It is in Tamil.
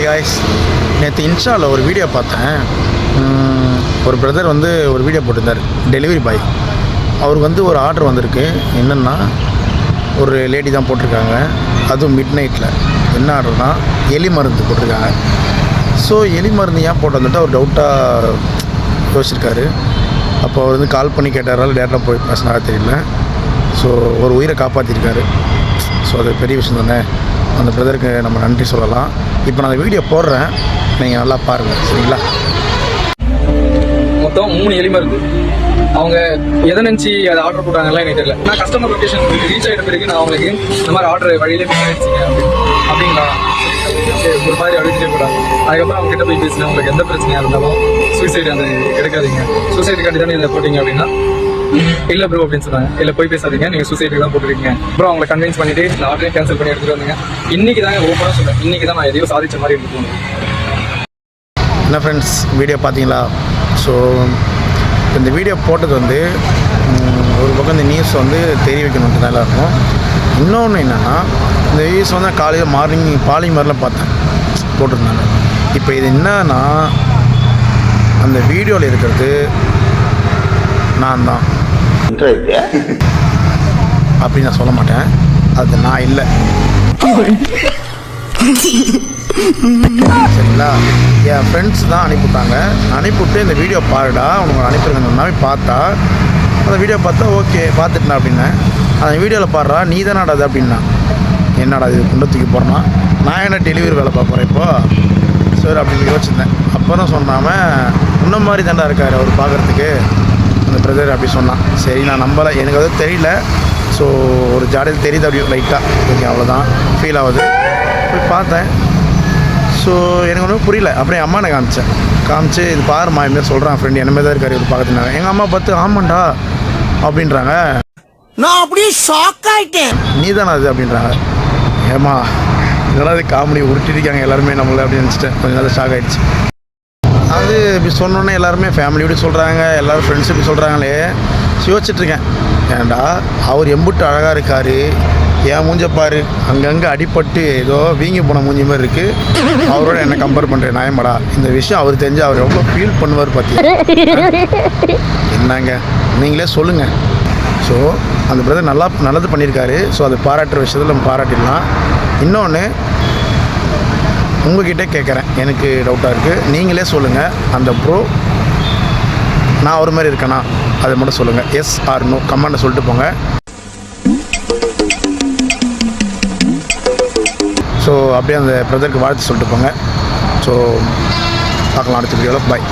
ஹாய் காய்ஸ், நேற்று இன்ஸ்டாவில் ஒரு வீடியோ பார்த்தேன். ஒரு பிரதர் வந்து ஒரு வீடியோ போட்டிருந்தார். டெலிவரி பாய் அவருக்கு வந்து ஒரு ஆர்டர் வந்திருக்கு. என்னென்னா ஒரு லேடி தான் போட்டிருக்காங்க, அதுவும் மிட் நைட்டில். என்ன ஆர்டர்னால் எலி மருந்து போட்டிருக்காங்க. ஸோ எலி மருந்து ஏன் போட்டு வந்துட்டு அவர் டவுட்டாக யோசிச்சிருக்காரு. அப்போ அவர் வந்து கால் பண்ணி கேட்டாரால் டேரெக்டாக போய் பேசினாரா தெரியல. ஸோ ஒரு உயிரை காப்பாற்றிருக்காரு. ஸோ அது பெரிய விஷயம் தானே. அந்த பிரதருக்கு நம்ம நன்றி சொல்லலாம். இப்போ நான் அந்த வீடியோ போடுறேன், நீங்கள் நல்லா பாருங்கள், சரிங்களா? மொத்தம் 3 எலி மருந்து. அவங்க எதை நினச்சி அதை ஆர்டர் போட்டாங்கலாம் எனக்கு தெரியல. நான் கஸ்டமர் லொக்கேஷன் ரீச் ஆகிட்ட பிறகு நான் அவங்களுக்கு இந்த மாதிரி ஆர்டர் வழியிலே மிஸ் ஆகிடுச்சிங்க அப்படிங்களா ஒரு மாதிரி அடிச்சே போட்டாங்க. அதுக்கப்புறம் அவங்க கிட்ட போய் பேசினேன், உங்களுக்கு எந்த பிரச்சனையாக இருந்தாலும் சூசைடு அந்த எடுக்காதீங்க, சூசைடுக்காண்டி தானே இதை போட்டிங்க அப்படின்னா இல்லை ப்ரோ அப்படின்னு சொன்னாங்க. இல்லை போய் பேசாதீங்க, நீங்கள் சூசைடுக்கு தான் போட்டுருக்கீங்க. அப்புறம் அவங்களை கன்வின்ஸ் பண்ணிட்டு இந்த ஆர்டரையும் கேன்சல் பண்ணி எடுத்துகிட்டு வந்தீங்க. இன்றைக்கி தாங்க ஓப்பனாக சொல்லுவேன், இன்றைக்கி தான் நான் எதையோ சாதிச்ச மாதிரி எடுத்துக்கோங்க. என்ன ஃப்ரெண்ட்ஸ், வீடியோ பார்த்தீங்களா? ஸோ இந்த வீடியோ போட்டது வந்து ஒரு பக்கம் இந்த நியூஸ் வந்து தெரிய வைக்கணுன்ட்டு நல்லா இருக்கும். இன்னொன்று என்னென்னா, இந்த நியூஸ் வந்து காலையில் மார்னிங் பாலிமரில் பார்த்தேன் போட்டிருந்தாங்க. இப்போ இது என்னன்னா, அந்த வீடியோவில் இருக்கிறது நான் தான் அப்படின்னு நான் சொல்ல மாட்டேன். அது நான் இல்லை, சரிங்களா? என் ஃப்ரெண்ட்ஸ் தான் அனுப்பிவிட்டாங்க. அனுப்பிவிட்டு இந்த வீடியோ பாருடா, உனக்கு அனுப்பிடுங்கன்னா பார்த்தா அந்த வீடியோ பார்த்தா ஓகே பார்த்துட்டேன் அப்படின்னேன். அந்த வீடியோவில் பாடுறா நீ தானடா அது அப்படின்னா. என்னடா இது குண்டை தூக்கி போகிறேன்னா, நான் என்ன டெலிவரி வேலை பார்க்குறேன் இப்போது சரி அப்படின்னு யோசிச்சிருந்தேன். அப்புறம் சொன்னாமல் முன்ன மாதிரி தாண்டா இருக்கார் அவர் பார்க்குறதுக்கு அந்த பிரதர் அப்படி சொன்னான். சரி நான் நம்பலை, எனக்கு அது தெரியல. ஸோ ஒரு ஜாடையில் தெரியுது அப்படி லைட்டாக, ஓகே அவ்வளோதான் ஃபீல் ஆகுது. போய் பார்த்தேன். ஸோ எனக்கு ஒன்றும் புரியல. அப்படியே அம்மா நான் காமிச்சு இது பாருமா இதுமாதிரி சொல்கிறான் ஃப்ரெண்ட் என்ன மாதிரி தான் இருக்காரு இவர் பார்க்குறதுனால. எங்கள் அம்மா பார்த்து ஆமாண்டா அப்படின்றாங்க. நான் அப்படியே ஷாக் ஆகிட்டேன். நீ தானே அது அப்படின்றாங்க. ஏமா இதெல்லாம் அது காமெடி உருட்டிருக்காங்க எல்லாருமே நம்மளை அப்படின்னு நினச்சிட்டேன். கொஞ்சம் நேரம் ஷாக் ஆகிடுச்சு. அது இப்படி சொன்னோன்னே எல்லாருமே ஃபேமிலி இப்படி சொல்கிறாங்க, எல்லோரும் ஃப்ரெண்ட்ஸ் இப்படி சொல்கிறாங்களே யோசிச்சுட்ருக்கேன். ஏன்டா அவர் எம்புட்டு அழகாக இருக்கார், என் மூஞ்ச பாரு அங்கங்கே அடிப்பட்டு ஏதோ வீங்கி போன மூஞ்சி மாதிரி இருக்குது, அவரோட என்ன கம்பேர் பண்ணுறேன் நியாயமாடா? இந்த விஷயம் அவர் தெரிஞ்சு அவர் எவ்வளோ ஃபீல் பண்ணுவார் பார்த்தீங்க. என்னங்க நீங்களே சொல்லுங்கள். ஸோ அந்த பிரதர் நல்லது பண்ணியிருக்காரு. ஸோ அது பாராட்டுற விஷயத்தில் நம்ம பாராட்டிடலாம். இன்னொன்று உங்கள்கிட்ட கேட்குறேன், எனக்கு டவுட்டாக இருக்குது, நீங்களே சொல்லுங்கள். அந்த ப்ரோ நான் ஒரு மாதிரி இருக்கேனா அதை மட்டும் சொல்லுங்கள். எஸ் ஆர் நோ கமெண்ட்டை சொல்லிட்டு போங்க. ஸோ அப்படியே அந்த பிரதருக்கு வாழ்த்து சொல்லிட்டு போங்க. ஸோ பார்க்கலாம் அடுத்த வீடியோவில். பாய்.